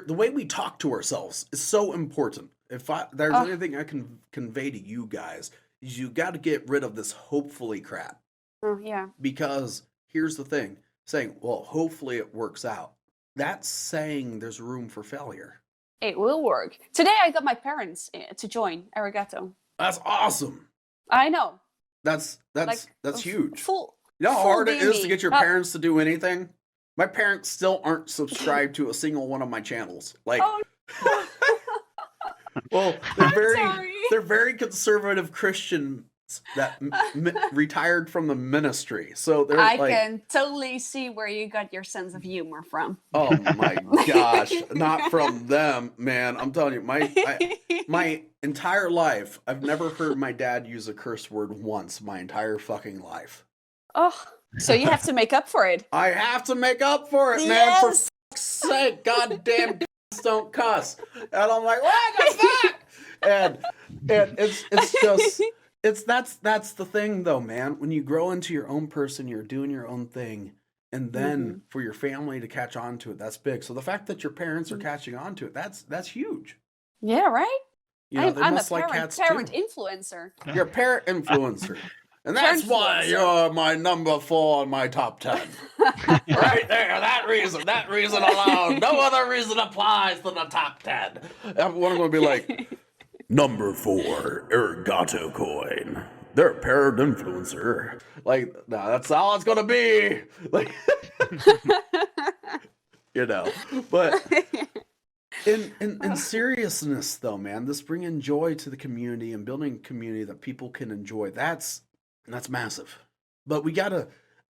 the way we talk to ourselves is so important. If there's Oh. anything I can convey to you guys, is you got to get rid of this hopefully crap. yeah. Because here's the thing, saying, well, hopefully it works out. That's saying there's room for failure. It will work. Today I got my parents to join Arigato. That's awesome. I know. That's Like huge. Full. You know how full hard it is to Disney. get your parents to do anything? My parents still aren't subscribed to a single one of my channels. Like, Oh, well, they're sorry. they're very conservative Christians that retired from the ministry. So they're I like, can totally see where you got your sense of humor from. oh my gosh, not from them, man. I'm telling you, my entire life, I've never heard my dad use a curse word once. My entire fucking life. Oh, so you have to make up for it. I have to make up for it, man. For Yes. fuck's sake, goddamn don't cuss. And I'm like, what the fuck? And it's just that's the thing though, man. When you grow into your own person, you're doing your own thing, and then for your family to catch on to it, that's big. So the fact that your parents are catching on to it, that's huge. Yeah, right? You know, they I'm a must like parent, cats parent too. influencer. You're a parent influencer. And that's Parent why influencer. you're my number 4 on my top 10. Right there, that reason alone. No other reason applies to the top 10. Everyone going to be like, number 4, Arigato coin. They're a parent influencer. Like, no, that's all it's going to be. Like, you know, but in seriousness though, man, this bringing joy to the community and building a community that people can enjoy, that's massive. But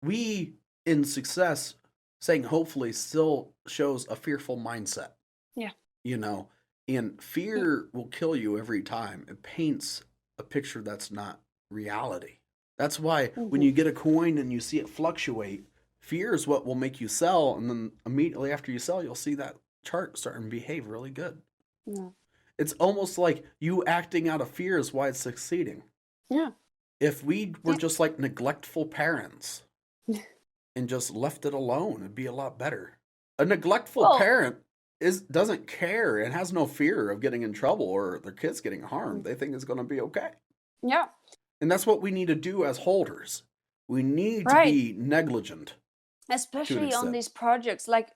we in success saying hopefully still shows a fearful mindset. Yeah. You know, and fear will kill you every time. It paints a picture that's not reality. That's why when you get a coin and you see it fluctuate, fear is what will make you sell, and then immediately after you sell, you'll see that chart starting to behave really good. Yeah. It's almost like you acting out of fear is why it's succeeding. Yeah. If we were Yeah. just like neglectful parents and just left it alone, it'd be a lot better. A neglectful Well- parent doesn't care and has no fear of getting in trouble or their kids getting harmed. They think it's going to be okay. Yeah. And that's what we need to do as holders. We need Right. to be negligent. Especially extent. on these projects, like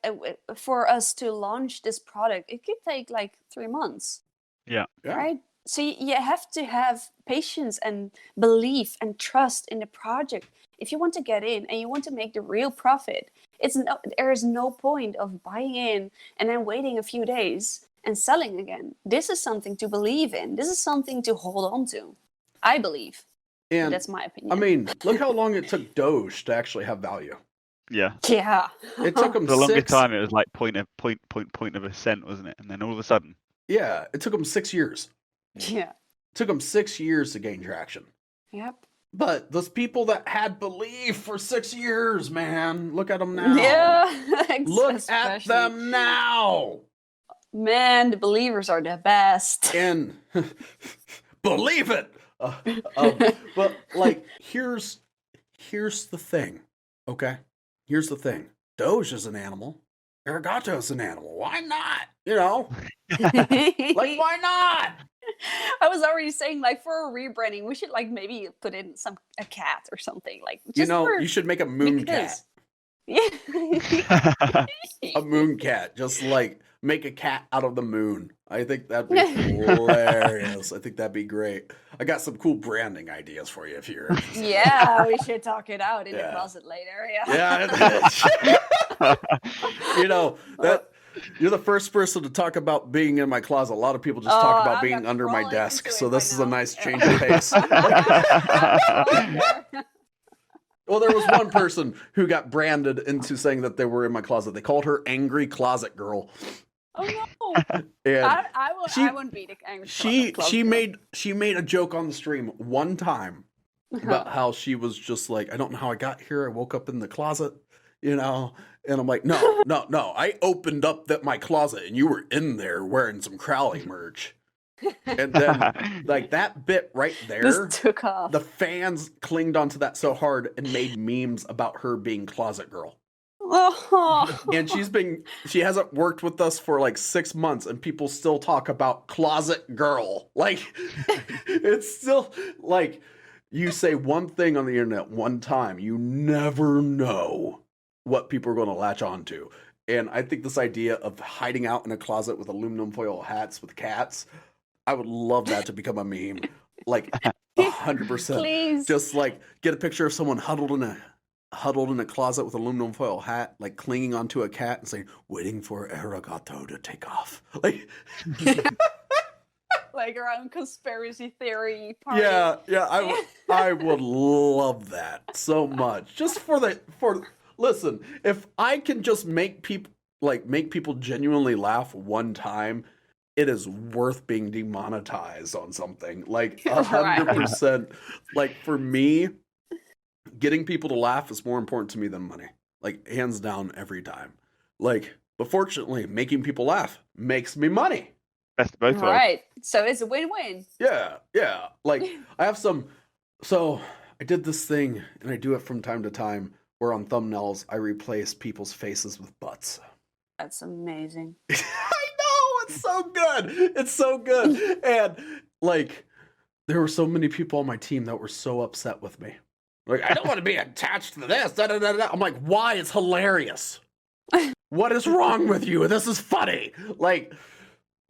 for us to launch this product, it could take like 3 months, Yeah. right? So you have to have patience and belief and trust in the project. If you want to get in and you want to make the real profit, there is no point of buying in and then waiting a few days and selling again. This is something to believe in. This is something to hold on to. I believe. And That's my opinion. I mean, look how long it took Doge to actually have value. Yeah. yeah. It took them For the longest 6 time, it was like point of a cent, wasn't it? And then all of a sudden, Yeah, it took them 6 years. Yeah. It took them 6 years to gain traction. Yep. But those people that had belief for 6 years, man, look at them now. Yeah. Look at especially. them now. Man, the believers are the best. And believe it. But like, here's the thing. Okay, here's the thing. Doge is an animal. Arigato is an animal. Why not? You know, like why not? I was already saying, like, for a rebranding, we should like maybe put in a cat or something, like just You know, for, you should make a moon cat. because- Yeah. A moon cat. Just like make a cat out of the moon. I think that'd be hilarious. I think that'd be great. I got some cool branding ideas for you if you're interested. Yeah, we should talk it out in the Yeah. closet later. Yeah. Yeah. You know, that you're the first person to talk about being in my closet. A lot of people just talk about I'm being not under my crawling desk. into So it this right is a now. nice Yeah. change of pace. Well, there was one person who got branded into saying that they were in my closet. They called her Angry Closet Girl. Oh no! And I she- wouldn't be the angry. she closet girl. made a joke on the stream one time, about how she was just like, I don't know how I got here. I woke up in the closet, you know, and I'm like, no, no, no. I opened up my closet and you were in there wearing some Crowley merch. And then, like, that bit right there, This took off. the fans clinged onto that so hard and made memes about her being Closet Girl. Oh. And she hasn't worked with us for like 6 months and people still talk about Closet Girl. Like, it's still like, you say one thing on the internet one time, you never know what people are going to latch onto. And I think this idea of hiding out in a closet with aluminum foil hats with cats, I would love that to become a meme. Like 100%. Please. Just like get a picture of someone huddled in a closet with aluminum foil hat, like clinging onto a cat and saying, waiting for Arigato to take off. Like, Like around conspiracy theory party. yeah, I would love that so much. Just listen, if I can just make people genuinely laugh one time, it is worth being demonetized on something. Like 100%. Like for me, getting people to laugh is more important to me than money. Like hands down every time. Like, but fortunately, making people laugh makes me money. Best of both worlds. Right. So it's a win-win. Yeah. Like so I did this thing and I do it from time to time where on thumbnails I replace people's faces with butts. That's amazing. I know, it's so good. It's so good. And like there were so many people on my team that were so upset with me. Like, I don't want to be attached to this. Da, da, da, da. I'm like, why? It's hilarious. What is wrong with you? This is funny. Like,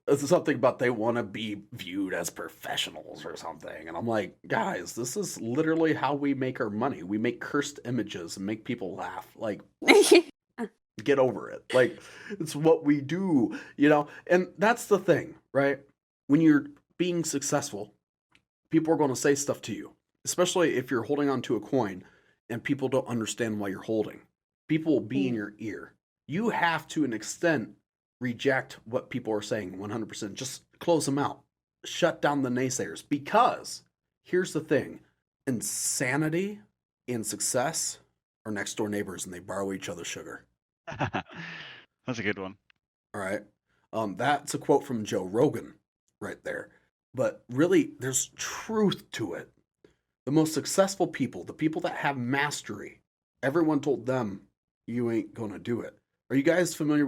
this is something about they want to be viewed as professionals or something. And I'm like, guys, this is literally how we make our money. We make cursed images and make people laugh. Like, get over it. Like, it's what we do, you know? And that's the thing, right? When you're being successful, people are going to say stuff to you, especially if you're holding onto a coin and people don't understand why you're holding. People will be in your ear. You have to an extent reject what people are saying 100%. Just close them out. Shut down the naysayers. Because here's the thing. Insanity and success are next door neighbors and they borrow each other's sugar. That's a good one. All right. That's a quote from Joe Rogan right there. But really, there's truth to it. The most successful people, the people that have mastery, everyone told them, you ain't going to do it. Are you guys familiar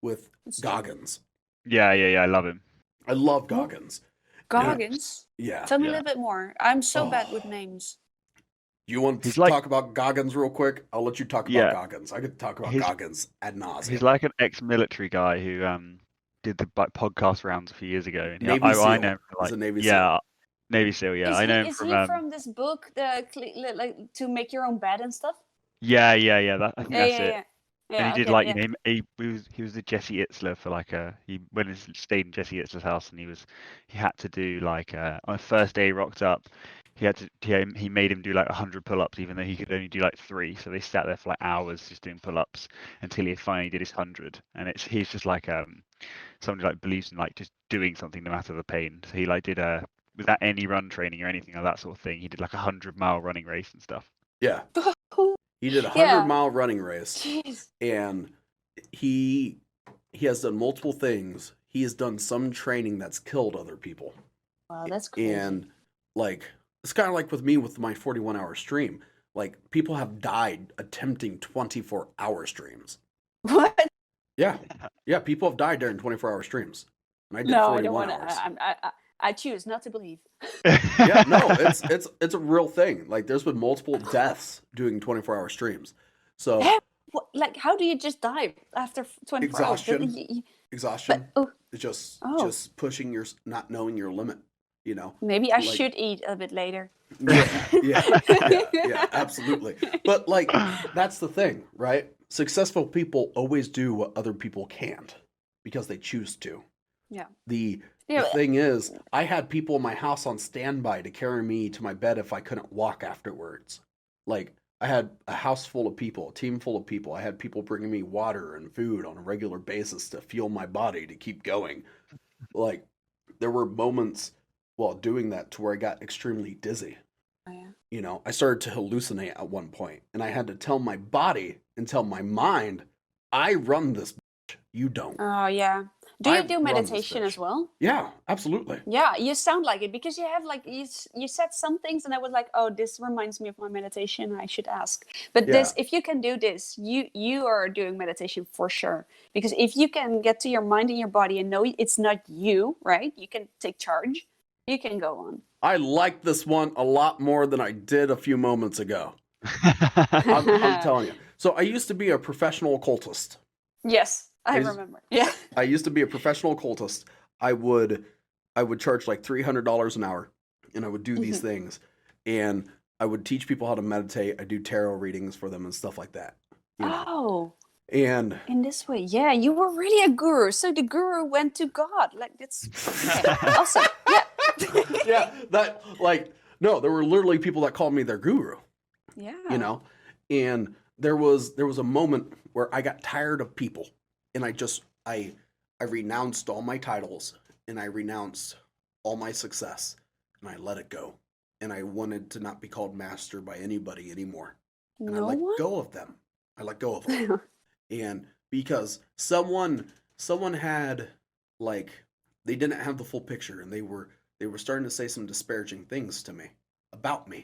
with Goggins? Yeah, I love him. I love Goggins. Goggins? Yeah. Tell me a Yeah. little bit more. I'm so bad with names. You want to He's like- talk about Goggins real quick? I'll let you talk about Yeah. Goggins. I could talk about He's- Goggins ad nauseum. He's like an ex-military guy who did the podcast rounds a few years ago. And Navy I SEAL. know him from, He's a Navy yeah, Navy SEAL. Yeah, I know him Is from. he from this book, like to make your own bed and stuff? Yeah. I think that's it. Yeah. And he did okay, like yeah. he was the Jesse Itzler for like he went and stayed in Jesse Itzler's house and he had to do like on the first day he rocked up he made him do like 100 pull-ups even though he could only do like 3, so they sat there for like hours just doing pull-ups until he finally did his 100. And he's just like somebody like believes in like just doing something no matter the pain. So he like did without any run training or anything like that sort of thing, he did like 100-mile running race and stuff. Yeah. He did a Yeah. 100-mile running race. Jeez. And he has done multiple things. He has done some training that's killed other people. Wow, that's crazy. And like it's kind of like with me with my 41-hour stream. Like people have died attempting 24-hour streams. What? Yeah, people have died during 24-hour streams. And I did No, I don't 41 want hours. to. I choose not to believe. Yeah, no, it's a real thing. Like there's been multiple deaths doing 24-hour streams. So What, like, how do you just die after 24 hours? Exhaustion. exhaustion, But, it's just Oh. just pushing your not knowing your limit. You know. maybe I Like- should eat a bit later. Yeah, absolutely. But like that's the thing, right? Successful people always do what other people can't because they choose to. Yeah. The Yeah, thing is, I had people in my house on standby to carry me to my bed if I couldn't walk afterwards. Like I had a house full of people, a team full of people. I had people bringing me water and food on a regular basis to fuel my body to keep going. Like there were moments while doing that to where I got extremely dizzy. Oh, yeah. you know, I started to hallucinate at one point, and I had to tell my body and tell my mind, I run this bitch, you don't. Oh yeah. Do I you do run this meditation bitch. as well? Yeah, absolutely. Yeah, you sound like it because you have like you said some things and I was like, oh, this reminds me of my meditation. I should ask. But Yeah. this, if you can do this, you are doing meditation for sure. Because if you can get to your mind and your body and know it's not you, right? You can take charge. You can go on. I like this one a lot more than I did a few moments ago. I'm telling you. So I used to be a professional occultist. Yes, I Is- remember. Yeah. I used to be a professional occultist. I would charge like $300 an hour, and I would do these things, and I would teach people how to meditate. I do tarot readings for them and stuff like that. You know? Oh, And in this way, yeah, you were really a guru. So the guru went to God. Like that's okay. Awesome. Yeah. yeah, that like no, there were literally people that called me their guru. Yeah. You know, and there was a moment where I got tired of people, and I renounced all my titles, and I renounced all my success, and I let it go, and I wanted to not be called master by anybody anymore, and I No let one. go of them. I let go of them, and because someone had like they didn't have the full picture, and they were starting to say some disparaging things to me about me.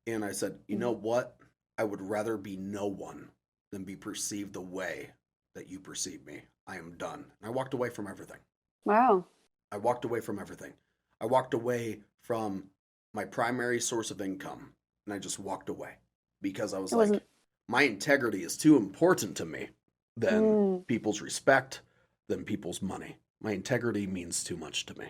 And I said, you know what? I would rather be no one than be perceived the way that you perceive me. I am done. And I walked away from everything. Wow. I walked away from everything. I walked away from my primary source of income. And I just walked away because I was It like, wasn't- my integrity is too important to me than people's respect, than people's money. My integrity means too much to me.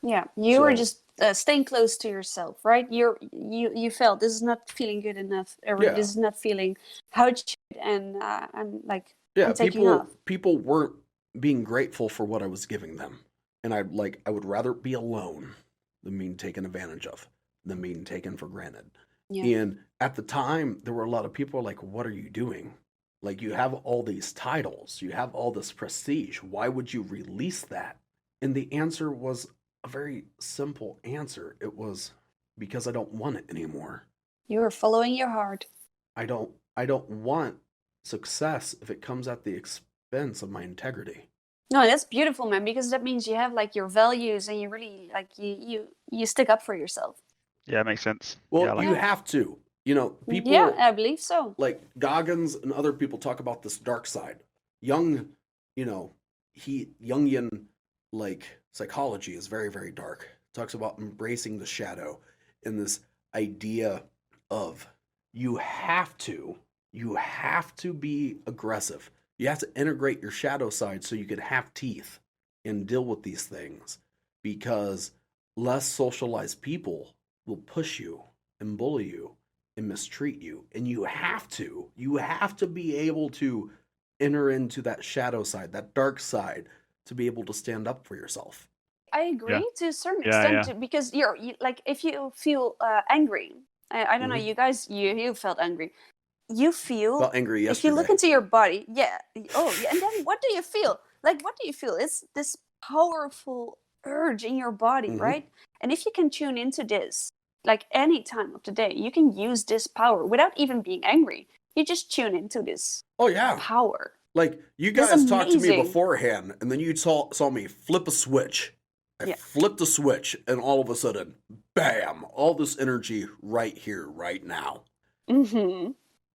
Yeah, you were So- just staying close to yourself, right? You felt this is not feeling good enough, or Yeah. this is not feeling how it should, and I'm like, Yeah, I'm taking off. people weren't being grateful for what I was giving them. And I would rather be alone than being taken advantage of, than being taken for granted. Yeah. And at the time, there were a lot of people like, what are you doing? Like, you have all these titles, you have all this prestige. Why would you release that? And the answer was a very simple answer. It was because I don't want it anymore. You were following your heart. I don't want success if it comes at the expense of my integrity. No, that's beautiful, man, because that means you have like your values and you really like you stick up for yourself. Yeah, it makes sense. Well, Yeah, I like you that. have to. You know, people Yeah, I believe so. like Goggins and other people talk about this dark side. Jung, you know, Jungian like psychology is very, very dark. Talks about embracing the shadow and this idea of you have to be aggressive. You have to integrate your shadow side so you can have teeth and deal with these things, because less socialized people will push you and bully you and mistreat you, and you have to be able to enter into that shadow side, that dark side, to be able to stand up for yourself. I agree to a certain Yeah, extent yeah. because you like if you feel angry. I don't know, Mhm. you guys, you felt angry. You feel Felt angry if yesterday. you look into your body, yeah. Oh, yeah. And then what do you feel? Like, what do you feel? It's this powerful urge in your body, Mhm. right? And if you can tune into this, like any time of the day, you can use this power without even being angry. You just tune into this Oh yeah, power. like you That's guys talked to me amazing. beforehand, and then you saw me flip a switch. I Yeah. flipped the switch, and all of a sudden, bam! All this energy right here, right now. Mm-hmm.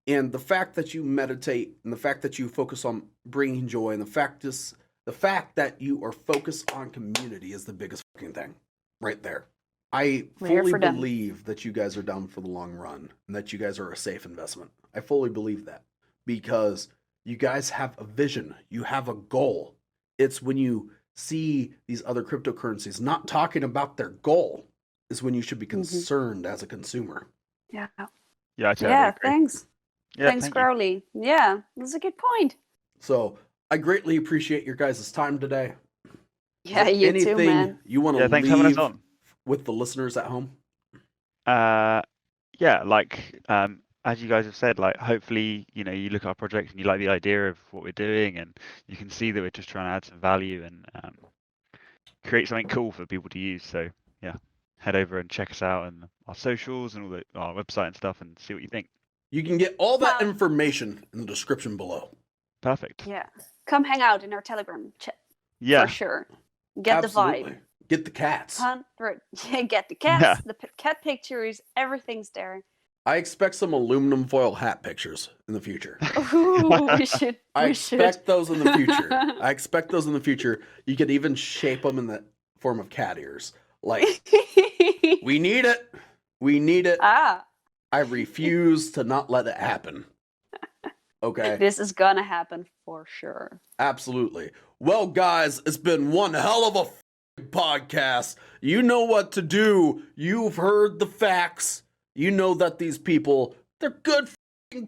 And the fact that you meditate, and the fact that you focus on bringing joy, and the fact that you are focused on community is the biggest fucking thing, right there. I We're here fully for them. believe that you guys are down for the long run, and that you guys are a safe investment. I fully believe that, because you guys have a vision, you have a goal. It's when you see these other cryptocurrencies not talking about their goal is when you should be Mm-hmm. concerned as a consumer. Yeah. Yeah, I totally Yeah. agree. Thanks. Yeah, Thanks, thank you. Crowley. Yeah, that's a good point. So I greatly appreciate your guys' time today. Is Yeah, there you anything too, man. you want to Yeah, thanks for having us leave on. with the listeners at home? Yeah, like as you guys have said, like hopefully, you know, you look at our project and you like the idea of what we're doing, and you can see that we're just trying to add some value and create something cool for people to use. So yeah. head over and check us out and our socials and our website and stuff and see what you think. You can get all that Wow. information in the description below. Perfect. Yeah. Come hang out in our Telegram chat Yeah. for sure. Get Absolutely. the vibe. Get the cats. 100. Yeah, get the cats, Yeah. the cat pictures, everything's there. I expect some aluminum foil hat pictures in the future. Ooh, we should. I we expect those in the future. I expect those in the future. You could even shape them in the form of cat ears. Like, should. we need it. We need it. Ah, I refuse to not let it happen. Okay? this is gonna happen for sure. Absolutely. Well, guys, it's been one hell of a podcast. You know what to do. You've heard the facts. You know that these people, they're good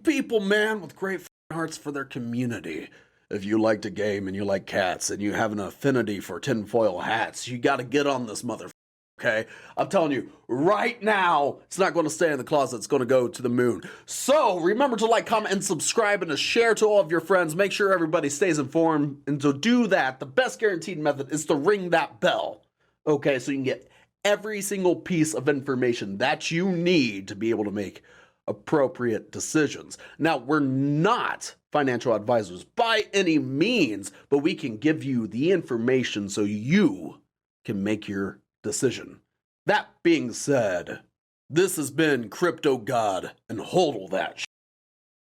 people, man, with great hearts for their community. If you like to game and you like cats and you have an affinity for tinfoil hats, you got to get on this motherfucker. Okay, I'm telling you, right now, it's not going to stay in the closet. It's going to go to the moon. So remember to like, comment, and subscribe, and to share to all of your friends. Make sure everybody stays informed. And to do that, the best guaranteed method is to ring that bell. Okay, so you can get every single piece of information that you need to be able to make appropriate decisions. Now, we're not financial advisors by any means, but we can give you the information so you can make your decision. That being said, this has been Crypto God and HODL that